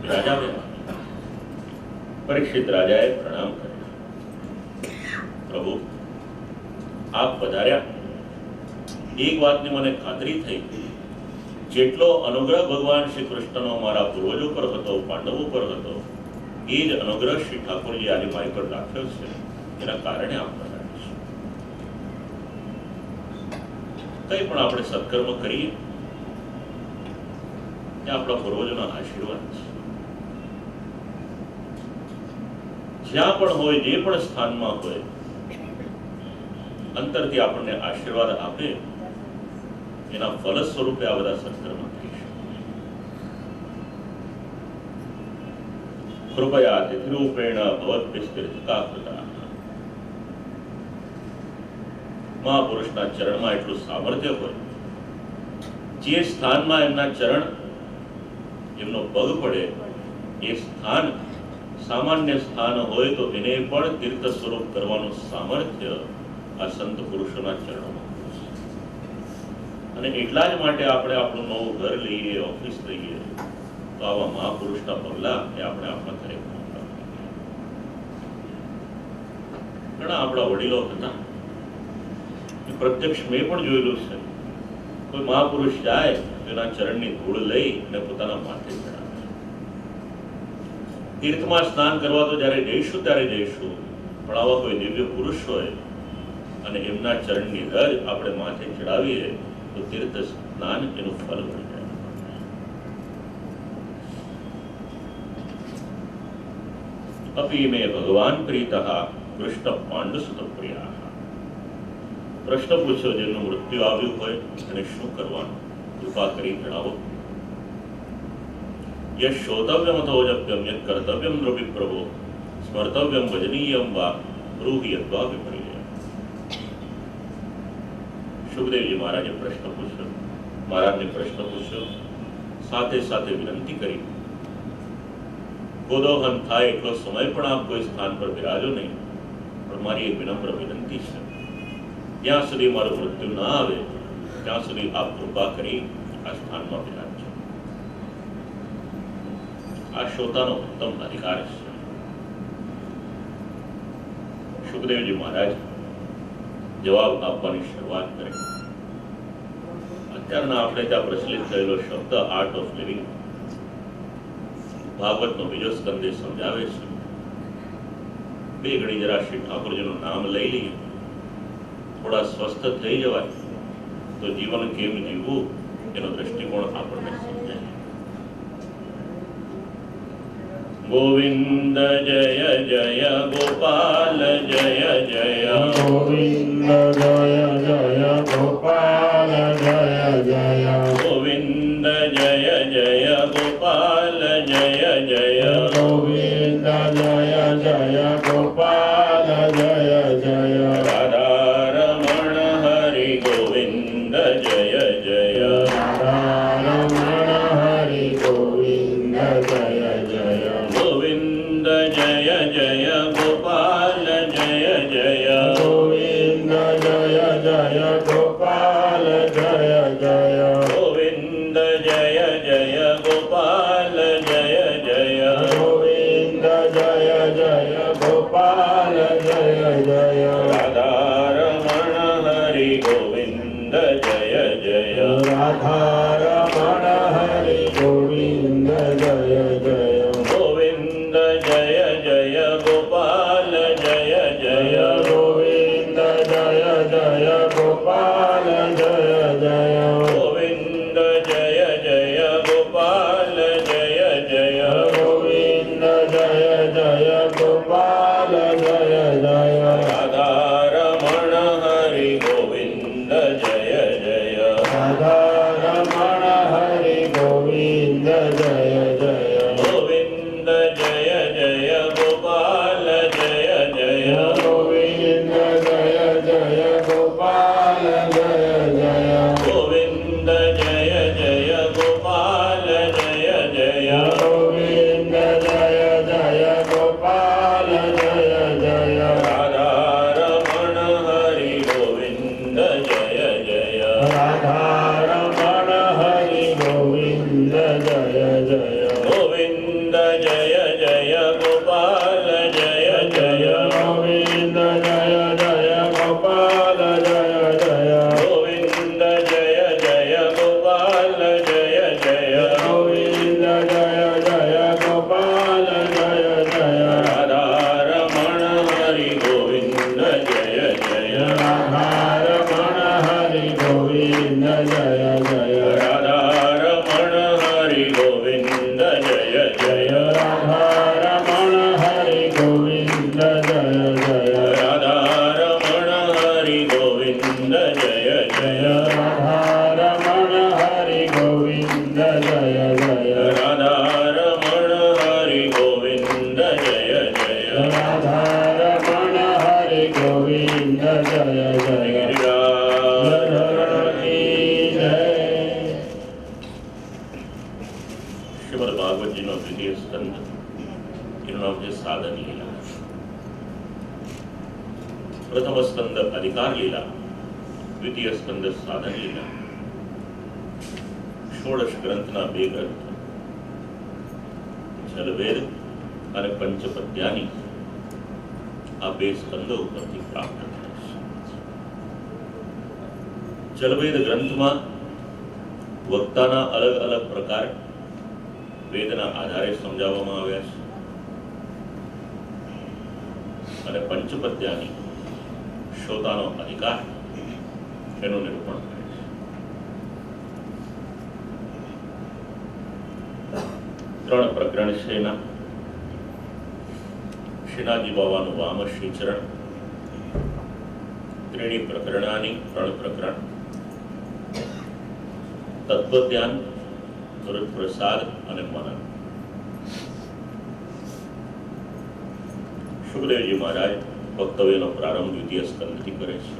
રાજા બેઠા. પરીક્ષિત રાજાએ પ્રણામ કર્યા. પ્રભુ, આપ પધાર્યા. એક વાતની મને ખાતરી થઈ, જેટલો અનુગ્રહ ભગવાન શ્રી કૃષ્ણનો મારા પૂર્વજો પર હતો, પાંડવો પર હતો, એ જ અનુગ્રહ શ્રી ઠાકોરજી આજે મારી પર રાખ્યો છે. એના કારણે આપ પધાર્યા છે. કંઈ પણ આપણે સત્કર્મ કરીએ એ આપણા પૂર્વજોના આશીર્વાદ છે. જ્યાં પણ હોય, જે પણ સ્થાનમાં હોય, અંતરથી આપણને આશીર્વાદ આપે, એના ફલ સ્વરૂપે આ બધા સત્કર્મ કરી શકે. કૃપયા તિથિરૂપેણ ભવદ્ભિસ્તીર્થકા કૃતા. મહાપુરુષના ચરણમાં એટલું સામર્થ્ય હોય, જે સ્થાનમાં એમના ચરણ, એમનો પગ પડે, એ સ્થાન સામાન્ય સ્થાન હોય તો એને પણ તીર્થ સ્વરૂપ કરવાનું સામર્થ્ય આ સંત પુરુષોના ચરણોમાં. અને એટલા જ માટે આપણે આપણું નવું ઘર લઈએ, ઓફિસ લઈએ, તો આવા મહાપુરુષના પગલા એ આપણે આપણા ઘરે ઘણા આપણા વડીલો હતા. પ્રત્યક્ષ મેં પણ જોયેલું છે. કોઈ મહાપુરુષ જાય એના ચરણની ધૂળ લઈ અને પોતાના માથે ચડાવે. તીર્થમાં સ્નાન કરવા તો જ્યારે જઈશું ત્યારે જઈશું, પણ આવા કોઈ દિવ્ય પુરુષ હોય અને એમના ચરણની રજ આપણે માથે ચડાવીએ તો તીર્થ સ્નાન એનું ફલ મળી જાય. અપી મે ભગવાન પ્રીતઃ કૃષ્ણ પાંડુસુત પ્રિયા. પ્રશ્ન પૂછ્યો, જેનું મૃત્યુ આવ્યું હોય અને શું કરવાનું, કૃપા કરી જણાવો. યશ શ્રોતવ્યમ અથોજપ્યમ યત કર્તવ્યમ નૃપિ પ્રભો સ્મર્તવ્યમ ભજનીયમ વા બ્રૂહિ યદ્વા વિપર્ય. સુખદેવજી મહારાજે પ્રશ્ન પૂછ્યો, મહારાજને પ્રશ્ન પૂછ્યો, સાથે સાથે વિનંતી કરી, ગોદોહન થાય એટલો સમય પણ આપ કોઈ સ્થાન પર બિરાજો નહીં, પણ મારી એક વિનમ્ર વિનંતી છે, જ્યાં સુધી મારું મૃત્યુ ના આવે ત્યાં સુધી આપ કૃપા કરી આ સ્થાનમાં બિરાજજો. આ શ્રોતાનો ઉત્તમ અધિકાર છે. સુખદેવજી મહારાજ જવાબ આપવાની શરૂઆત કરે. અત્યારના આપણે ત્યાં પ્રચલિત થયેલો શબ્દ આર્ટ ઓફ લિવિંગ, ભાગવતનો બીજો સ્કંદે સમજાવે છે. બે ઘડી જરા શ્રી ઠાકોરજીનું નામ લઈ લઈએ, થોડા સ્વસ્થ થઈ જવાય તો જીવન કેમ જીવવું એનો દ્રષ્ટિકોણ આપણને સમજાય. ગોવિંદ જય જય ગોપાલ જય જય ગોવિંદ જય જય ગોપાલ જય જય ગોવિંદ જય જય ગોપાલ જય જય ગોવિંદ જય જય ગોપાલ જય જય રાધારમણ હરિ ગોવિંદ જય જય રાધારમણ હરિ ગોવિંદ જય જય ગોવિંદ જય જય ગોપાલ જય જય ગોવિંદ જય જય ગોપાલ જય જય ગોવિંદ જય જય ગોપાલ જય જય ગોવિંદ જય જય રાધારમણ હરિ ગોવિંદ જય જય રાધારમણ હરિ ગોવિંદ જય જય ગિરિરાજની જય. શ્રીમદ ભાગવતજીનો દ્વિતીય સ્કંદ, એનું નામ છે સાધન લીલા. પ્રથમ સ્કંદ અધિકાર લીલા, દ્વિતીય સ્કંદ સાધન લીલા. ષોડશ ગ્રંથના બે ગ્રંથ જલવેદ અને પંચપદ્યાની આ બે સ્કંદો ઉપરથી પ્રાપ્ત થાય છે. જલવેદ ગ્રંથમાં વક્તાના અલગ અલગ પ્રકાર વેદના આધારે સમજાવવામાં આવ્યા છે અને પંચપદ્યાની શ્રોતાનો અધિકાર એનું નિરૂપણ થાય છે. ત્રણ પ્રકરણ છે એના. શ્રીનાથજી બાવાનું વામ શ્રીચરણ, ત્રીણી પ્રકરણાની ત્રણ પ્રકરણ, તત્વધ્યાન, સુરત પ્રસાદ અને મનન. સુખદેવજી મહારાજ વક્તવ્યનો પ્રારંભ દ્વિતીય સ્કંદથી કરે છે.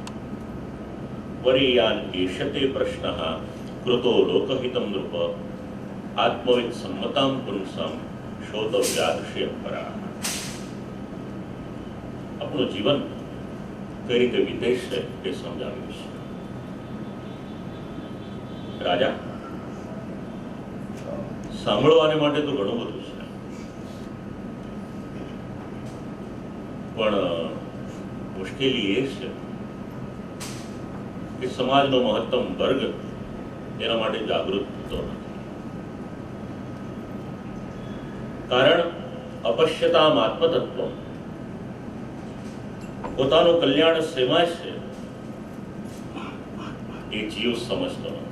વરીયાન એષતે પ્રશ્નઃ કૃતો લોકહિતમ નૃપ આત્મવિદ સંમતામ પુંસમ શ્રોતવ્યાદૃશ્ય પરા. આપણું જીવન કઈ રીતે વીતે છે તે સમજાવ્યું છે. રાજા, સાંભળવાને માટે તો ઘણું બધું છે, પણ મુશ્કેલી એ છે કે સમાજનો મહત્તમ વર્ગ એના માટે જાગૃત થતો નથી. કારણ અપશ્યતામ આત્મતત્વ, પોતાનું કલ્યાણ શેમાં છે એ જીવ સમજતો નથી.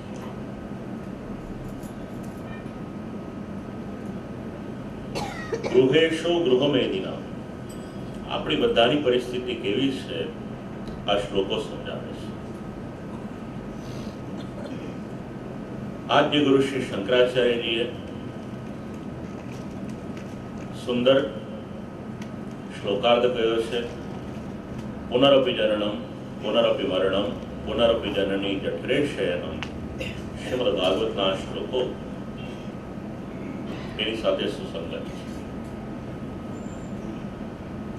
ગૃહેશુ ગૃહમેદિના, આપણી બધાની પરિસ્થિતિ કેવી છે આ શ્લોકો સમજાવે છે. આદ્ય ગુરુ શ્રી શંકરાચાર્યજીએ સુંદર શ્લોકાર્થ કહ્યો છે. પુનરપી જનનમ પુનરપી મરણમ પુનરપી જનની જઠરે શયનમ. શ્રીમદ ભાગવતના શ્લોકો એની સાથે સુસંગત છે.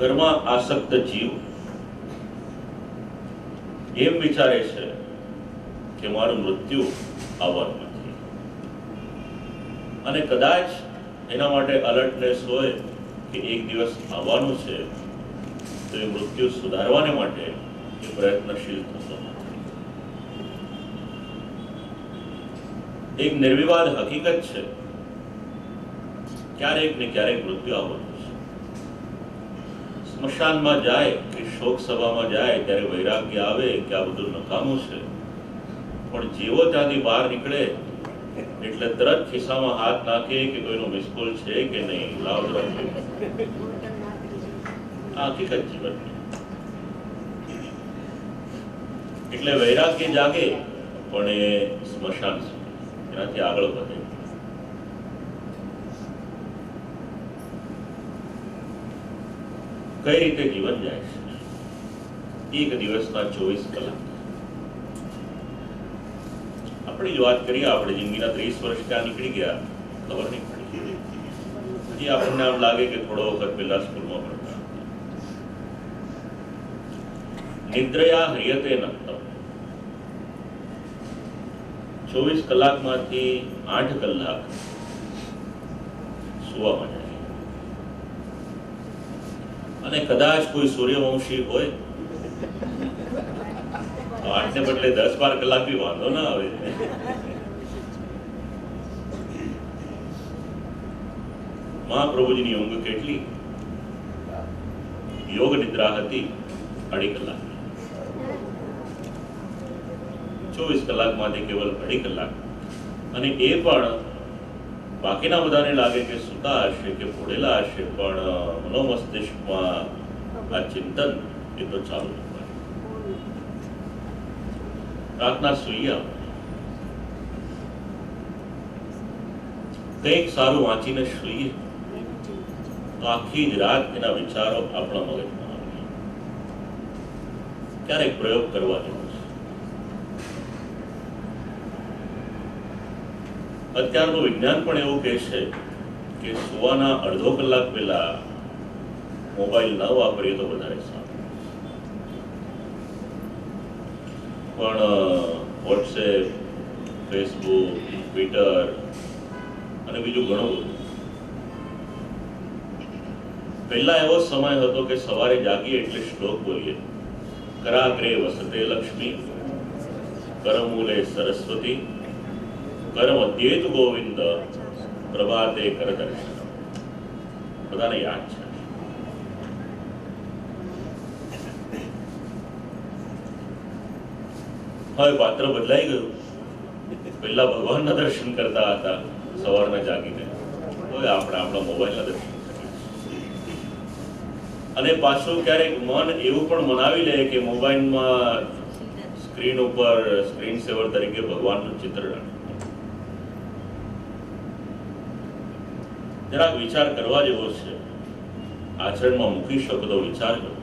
ઘરમાં આસક્ત જીવ એમ વિચારે છે કે મારું મૃત્યુ આવવાનું નથી, અને કદાચ એના માટે અલર્ટનેસ હોય કે એક દિવસ આવવાનું છે, તો એ મૃત્યુ સુધારવાને માટે એ પ્રયત્નશીલ થતો નથી. એક નિર્વિવાદ હકીકત છે, ક્યારેક ને ક્યારેક મૃત્યુ આવવાનું છે. સ્મશાનમાં જાય કે શોક સભામાં જાય ત્યારે વૈરાગ્ય આવે કે આ બધું નકામું છે, પણ જેવો ત્યાંથી બહાર નીકળે એટલે તરત ખિસ્સામાં હાથ નાખે કે કોઈનું મિસકોલ છે કે નહીં, લાવ રાખે. આ હકીકત જીવનની. એટલે વૈરાગ્ય જાગે પણ એ સ્મશાન સુધી, એનાથી આગળ વધે. કઈ રીતે જીવન જાય છે? એક દિવસના 24 કલાક. આપણી જ વાત કરીએ, આપણે જિંદગીના 30 વર્ષ ક્યાં નીકળી ગયા ખબર નહીં પડી. હજી આપણને આમ લાગે કે થોડો વખત પહેલા સ્કૂલમાં ભણતા. નિદ્રયા હ્રિયતે નક્તમ. 24 કલાકમાંથી 8 કલાક સુવામાં જાય. અને કદાચ કોઈ સૂર્યવંશી હોય તો 8 ને બદલે 10-12 કલાક બી વાંધો ના આવે. મહાપ્રભુજીની ઊંઘ કેટલી? યોગ નિદ્રા હતી 2.5 કલાક. 24 કલાકમાંથી કેવલ 2.5 કલાક. અને એ પણ બાકીના બધાને લાગે કે સુતા હશે કે પડેલા હશે, પણ મનોમસ્તિષ્કમાં આ ચિંતન એ તો ચાલુ જ હોય. રાતના સૂઈ આવો. કંઈક સારું વાંચીને સૂઈએ તો આખી જ રાત એના વિચારો આપણા મગજમાં આવે. ક્યારેક પ્રયોગ કરવા જેવો છે. અત્યારનું વિજ્ઞાન પણ એવું કહે છે કે સુવાના અડધો કલાક પહેલા મોબાઈલ ન વાપરીએ તો વધારે સારું. પણ વોટ્સએપ, ફેસબુક, ટ્વિટર અને બીજું ઘણું બધું. પહેલા એવો સમય હતો કે સવારે જાગીએ એટલે શ્લોક બોલીએ, કરાગ્રે વસતે લક્ષ્મી, કરમૂલે સરસ્વતી, કરમધ્યેતુ ગોવિંદ, પ્રભાતે કર દર્શન. બધાને યાદ છે. હવે પાત્ર બદલાઈ ગયું. પહેલા ભગવાનના દર્શન કરતા હતા સવારના જાગીને, હવે આપણે આપણા મોબાઈલના દર્શન કરીએ. અને પાછું ક્યારેક મન એવું પણ મનાવી લે કે મોબાઈલમાં સ્ક્રીન ઉપર સ્ક્રીન સેવર તરીકે ભગવાનનું ચિત્ર રાખે. જરાક વિચાર કરવા જેવો છે. આચરણમાં મૂકી શકો તો વિચાર કરો.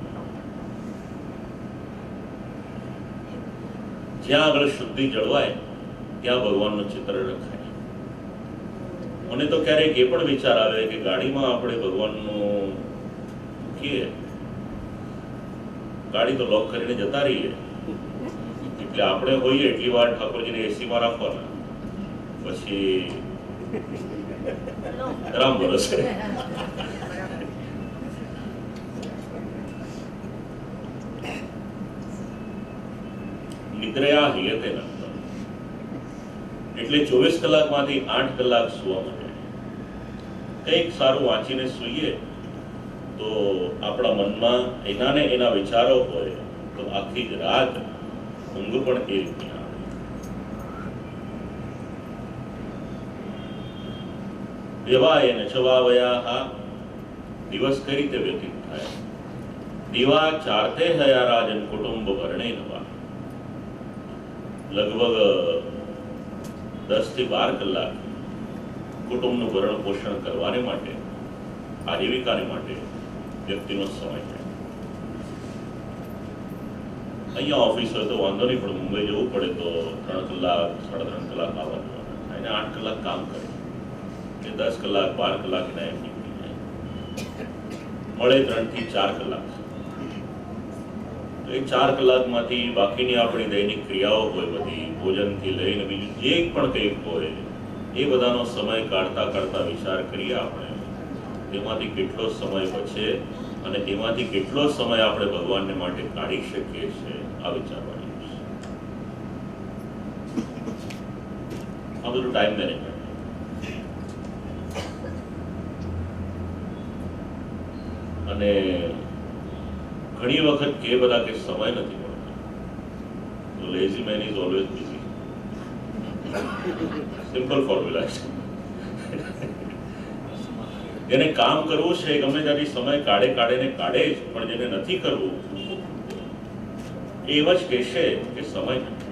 જ્યાં આગળ શુદ્ધિ જળવાય ત્યાં ભગવાનનું ચિત્ર રખાય. મને તો ક્યારેક એ પણ વિચાર આવે કે ગાડીમાં આપણે ભગવાનનું મૂકીએ, ગાડી તો લોક કરીને જતા રહીએ, એટલે આપણે હોઈએ એટલી વાર ઠાકોરજીને એસીમાં રાખવાના, પછી રામ ભરોસે. નિદ્રયા હિયતે નક્તમ. એટલે 24 કલાકમાંથી 8 કલાક સુવા માટે કંઈક સારું વાંચીને સૂઈએ તો આપણા મનમાં એના ને એના વિચારો હોય તો આખી જ રાત ઊંઘ પણ એ રીતની આવે. વ્યવાયેન ચ વાવયાઃ. દિવસ કઈ રીતે વ્યતીત થાય? દિવા ચારતે હયા રાજન કુટુંબ વર્ણેન વા. લગભગ 10 થી 12 કલાક કુટુંબનું ભરણ પોષણ કરવાને માટે, આજીવિકાને માટે વ્યક્તિનો સમય છે. અહીંયા ઓફિસ હોય તો વાંધો નહીં, પણ મુંબઈ જવું પડે તો 3 કલાક 3.5 કલાક આવવાનું, એને 8 કલાક કામ કરે, એટલે 10 કલાક 12 કલાક એના એમ નીકળી જાય. મળે 3 થી 4 કલાક. તો એ 4 કલાકમાંથી બાકીની આપણી દૈનિક ક્રિયાઓ હોય, બધી ભોજનથી લઈને બીજું જે પણ કંઈક હોય, એ બધાનો સમય કાઢતા કાઢતા વિચાર કરીએ આપણે એમાંથી કેટલો સમય બચે અને એમાંથી કેટલો સમય આપણે ભગવાનને માટે કાઢી શકીએ છીએ, આ વિચારવાની છે. આ બધું ટાઈમ મેનેજમેન્ટ. અને ઘણી વખત કે બધા કે સમય નથી મળતો, તો lazy main is always busy. Simple formula છે. જેને કામ કરવું છે ગમે ત્યાંથી સમય કાઢે જ, પણ જેને નથી કરવું એ એમ જ કહેશે કે સમય નથી.